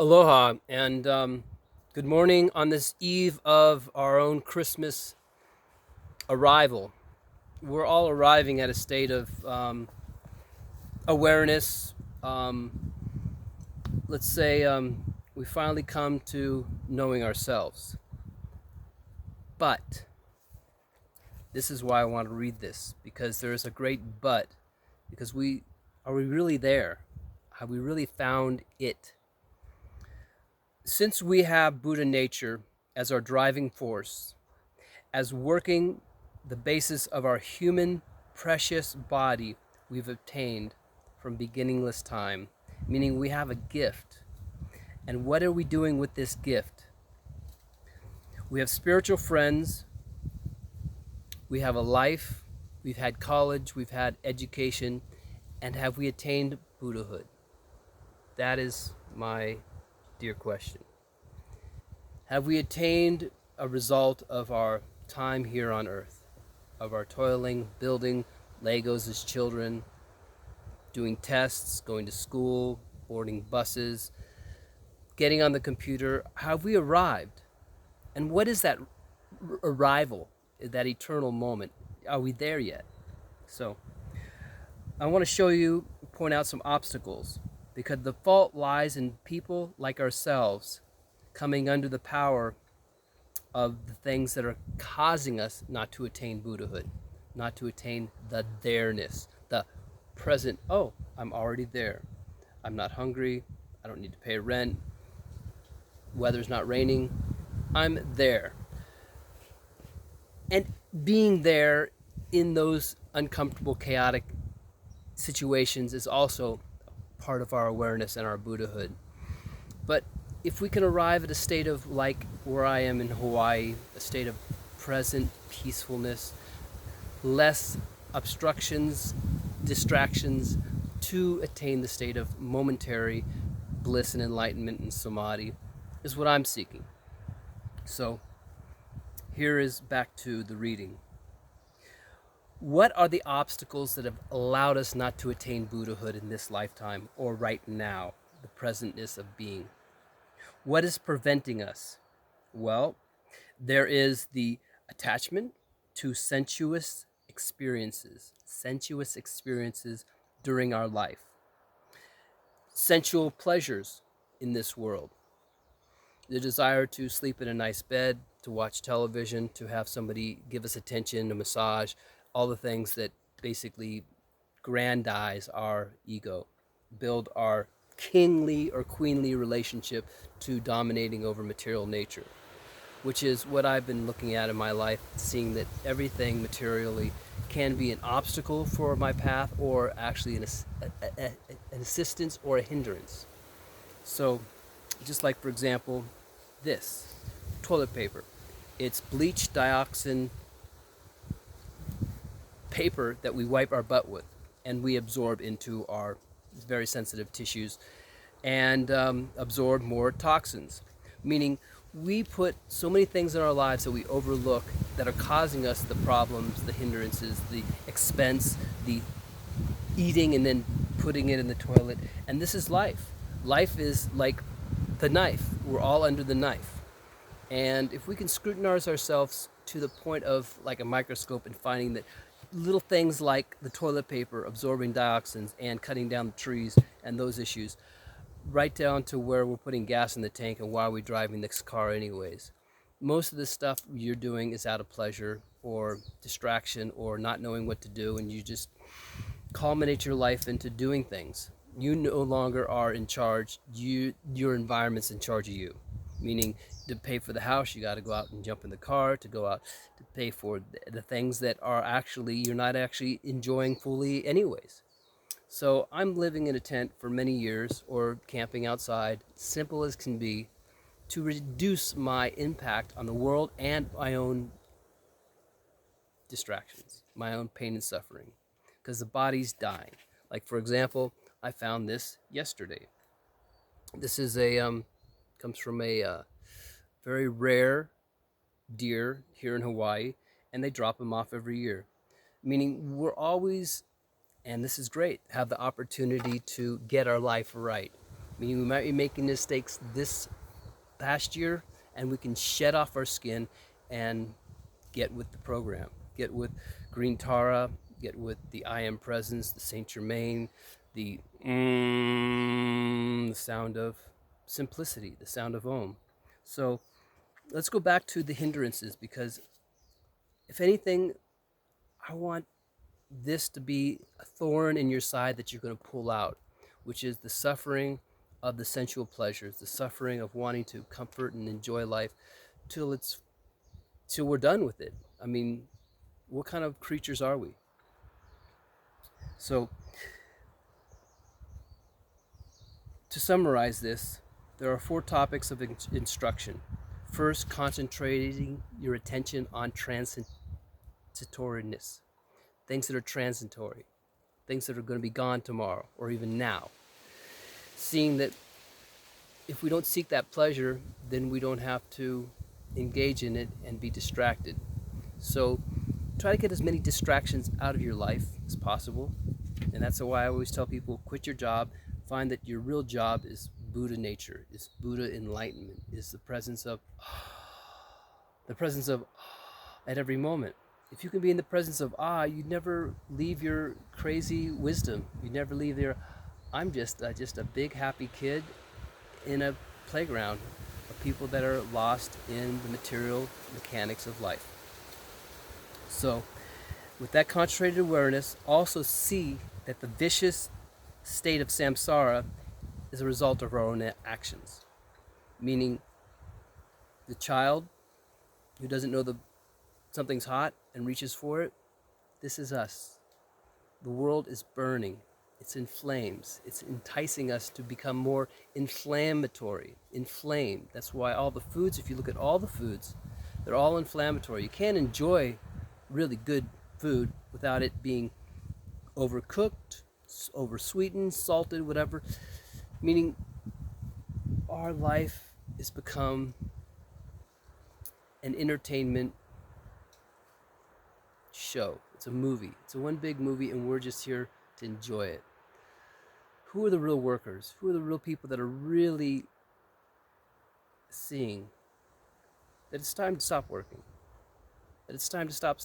Aloha and good morning on this eve of our own Christmas arrival. We're all arriving at a state of awareness. Um, let's say we finally come to knowing ourselves. But this is why I want to read this, because there is a great but. Because are we really there? Have we really found it? Since we have Buddha nature as our driving force, as working the basis of our human precious body we've obtained from beginningless time, meaning we have a gift. And what are we doing with this gift? We have spiritual friends, we have a life, we've had college, we've had education, and have we attained Buddhahood? That is my dear question. Have we attained a result of our time here on earth, of our toiling, building Legos as children, doing tests, going to school, boarding buses, getting on the computer? Have we arrived? And what is that arrival, that eternal moment? Are we there yet? So I want to point out some obstacles, because the fault lies in people like ourselves coming under the power of the things that are causing us not to attain Buddhahood, not to attain the there-ness, the present. Oh, I'm already there. I'm not hungry. I don't need to pay rent. Weather's not raining. I'm there. And being there in those uncomfortable, chaotic situations is also part of our awareness and our Buddhahood. But if we can arrive at a state of, like where I am in Hawaii, a state of present peacefulness, less obstructions, distractions, to attain the state of momentary bliss and enlightenment and samadhi, is what I'm seeking. So here is back to the reading. What are the obstacles that have allowed us not to attain Buddhahood in this lifetime or right now, the presentness of being? What is preventing us? Well, there is the attachment to sensuous experiences during our life, sensual pleasures in this world, the desire to sleep in a nice bed, to watch television, to have somebody give us attention, a massage, all the things that basically grandize our ego, build our kingly or queenly relationship to dominating over material nature, which is what I've been looking at in my life, seeing that everything materially can be an obstacle for my path, or actually an assistance or a hindrance. So just like, for example, this toilet paper. It's bleach dioxin paper that we wipe our butt with, and we absorb into our very sensitive tissues and absorb more toxins, meaning we put so many things in our lives that we overlook that are causing us the problems, the hindrances, the expense, the eating and then putting it in the toilet. And this is life. Life is like the knife. We're all under the knife. And if we can scrutinize ourselves to the point of like a microscope and finding that little things like the toilet paper absorbing dioxins and cutting down the trees and those issues, right down to where we're putting gas in the tank and why are we driving this car anyways. Most of the stuff you're doing is out of pleasure or distraction or not knowing what to do, and you just culminate your life into doing things. You no longer are in charge. Your environment's in charge of you. Meaning, to pay for the house, you got to go out and jump in the car, to go out to pay for the things that are actually, you're not actually enjoying fully anyways. So I'm living in a tent for many years, or camping outside, simple as can be, to reduce my impact on the world and my own distractions, my own pain and suffering, because the body's dying. Like, for example, I found this yesterday. This is comes from a very rare deer here in Hawaii, and they drop them off every year. Meaning we're always, and this is great, have the opportunity to get our life right. Meaning we might be making mistakes this past year, and we can shed off our skin and get with the program. Get with Green Tara, get with the I Am Presence, the Saint Germain, the the sound of simplicity, the sound of Om. So let's go back to the hindrances, because if anything, I want this to be a thorn in your side that you're going to pull out, which is the suffering of the sensual pleasures, the suffering of wanting to comfort and enjoy life till we're done with it. I mean, what kind of creatures are we? So, to summarize this, there are 4 topics of instruction. First, concentrating your attention on transitoriness, things that are transitory, things that are going to be gone tomorrow or even now. Seeing that if we don't seek that pleasure, then we don't have to engage in it and be distracted. So try to get as many distractions out of your life as possible. And that's why I always tell people, quit your job, find that your real job is Buddha nature, is Buddha enlightenment, is the presence of at every moment. If you can be in the presence of you never leave your crazy wisdom. You never leave your, I'm just a big happy kid in a playground of people that are lost in the material mechanics of life. So with that concentrated awareness, also see that the vicious state of samsara is a result of our own actions. Meaning the child who doesn't know something's hot and reaches for it, this is us. The world is burning. It's in flames. It's enticing us to become more inflammatory, inflamed. That's why all the foods, if you look at all the foods, they're all inflammatory. You can't enjoy really good food without it being overcooked, over-sweetened, salted, whatever. Meaning our life has become an entertainment show. It's a movie. It's a one big movie, and we're just here to enjoy it. Who are the real workers? Who are the real people that are really seeing that it's time to stop working? That it's time to stop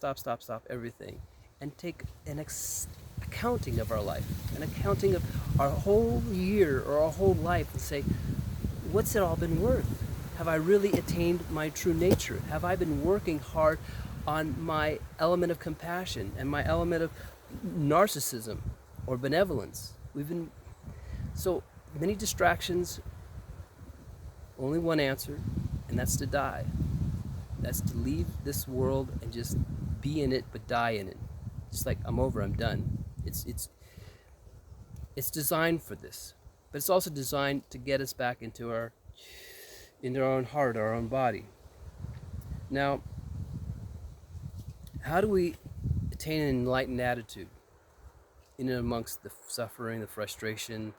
everything and take an accounting of our life, an accounting of our whole year or our whole life, and say, what's it all been worth? Have I really attained my true nature? Have I been working hard on my element of compassion and my element of narcissism or benevolence? We've been so many distractions, only one answer, and that's to die. That's to leave this world and just be in it, but die in it. Just like, I'm over, I'm done. It's designed for this, but it's also designed to get us back into our own heart, our own body. Now, how do we attain an enlightened attitude in and amongst the suffering, the frustration,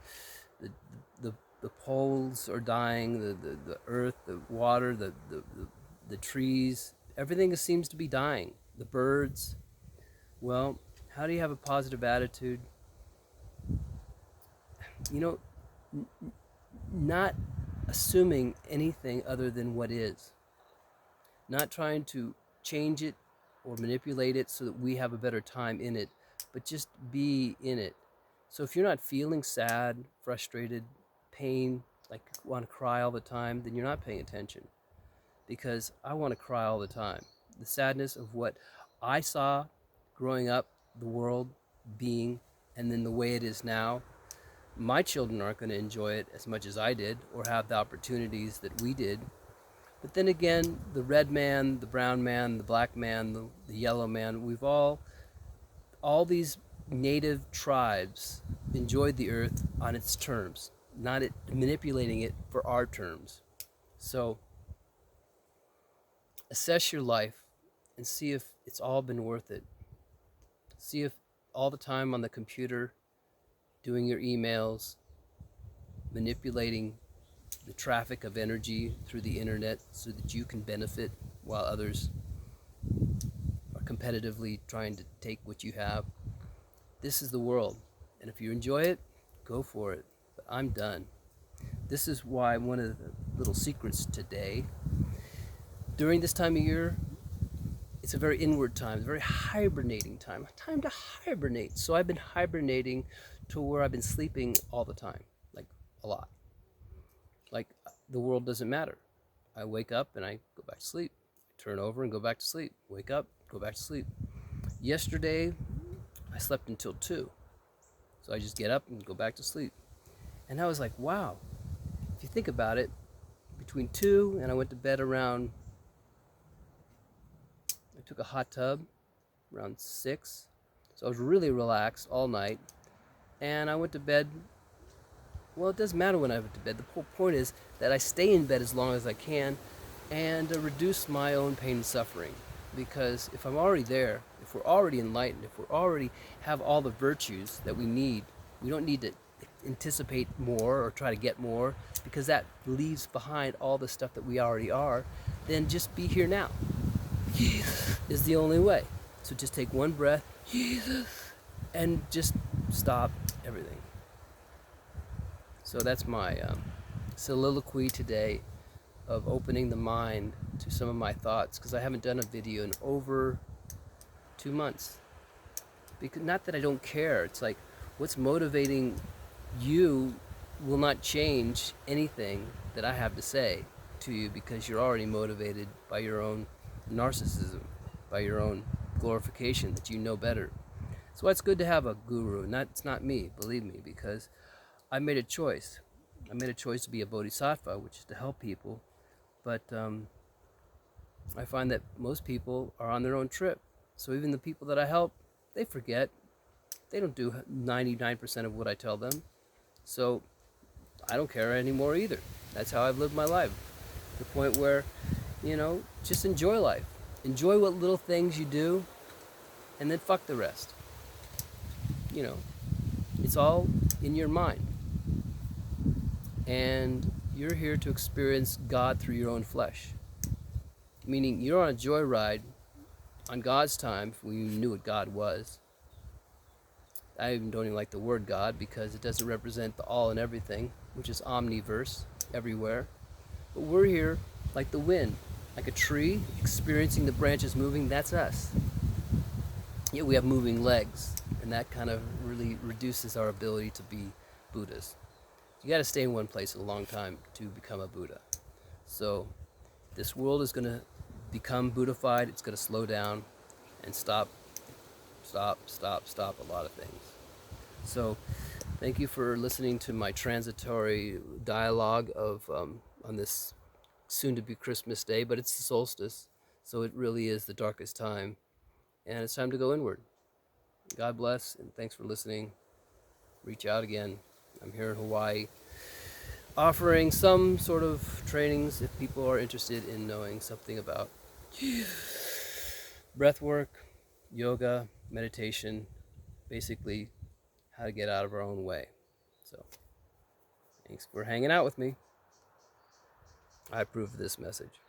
the poles are dying, the earth, the water, the trees, everything seems to be dying, the birds? Well, how do you have a positive attitude? Not assuming anything other than what is. Not trying to change it or manipulate it so that we have a better time in it, but just be in it. So if you're not feeling sad, frustrated, pain, like you want to cry all the time, then you're not paying attention. Because I want to cry all the time. The sadness of what I saw growing up, the world being, and then the way it is now. My children aren't going to enjoy it as much as I did or have the opportunities that we did. But then again, the red man, the brown man, the black man, the yellow man, we've all these native tribes enjoyed the earth on its terms, not manipulating it for our terms. So assess your life and see if it's all been worth it. See if all the time on the computer, doing your emails, manipulating the traffic of energy through the internet so that you can benefit while others are competitively trying to take what you have. This is the world. And if you enjoy it, go for it. But I'm done. this is why one of the little secrets today, during this time of year, it's a very inward time, a very hibernating time, a time to hibernate. So I've been hibernating to where I've been sleeping all the time, like a lot. Like the world doesn't matter. I wake up and I go back to sleep, turn over and go back to sleep, wake up, go back to sleep. Yesterday, I slept until 2. So I just get up and go back to sleep. And I was like, wow, if you think about it, between 2 and I went to bed around, I took a hot tub around 6. So I was really relaxed all night. And I went to bed, well, it doesn't matter when I went to bed. The whole point is that I stay in bed as long as I can and reduce my own pain and suffering. Because if I'm already there, if we're already enlightened, if we already have all the virtues that we need, we don't need to anticipate more or try to get more, because that leaves behind all the stuff that we already are. Then just be here now. Jesus is the only way. So just take one breath, Jesus, and just stop everything. So that's my soliloquy today of opening the mind to some of my thoughts, because I haven't done a video in over 2 months. Because not that I don't care, it's like what's motivating you will not change anything that I have to say to you, because you're already motivated by your own narcissism, by your own glorification that you know better. So it's good to have a guru. It's not me, believe me, because I made a choice. I made a choice to be a bodhisattva, which is to help people. But I find that most people are on their own trip. So even the people that I help, they forget. They don't do 99% of what I tell them. So I don't care anymore either. That's how I've lived my life. To the point where, just enjoy life. Enjoy what little things you do, and then fuck the rest. It's all in your mind. And you're here to experience God through your own flesh. Meaning you're on a joyride on God's time, when you knew what God was. I even don't even like the word God, because it doesn't represent the all and everything, which is omniverse, everywhere. But we're here like the wind, like a tree, experiencing the branches moving. That's us. Yet we have moving legs, and that kind of really reduces our ability to be Buddhas. You got to stay in one place a long time to become a Buddha. So this world is going to become Buddhified. It's going to slow down and stop a lot of things. So thank you for listening to my transitory dialogue of on this soon-to-be Christmas day, but it's the solstice, so it really is the darkest time, and it's time to go inward. God bless, and thanks for listening. Reach out again. I'm here in Hawaii, offering some sort of trainings if people are interested in knowing something about breath work, yoga, meditation, basically how to get out of our own way. So thanks for hanging out with me. I approve of this message.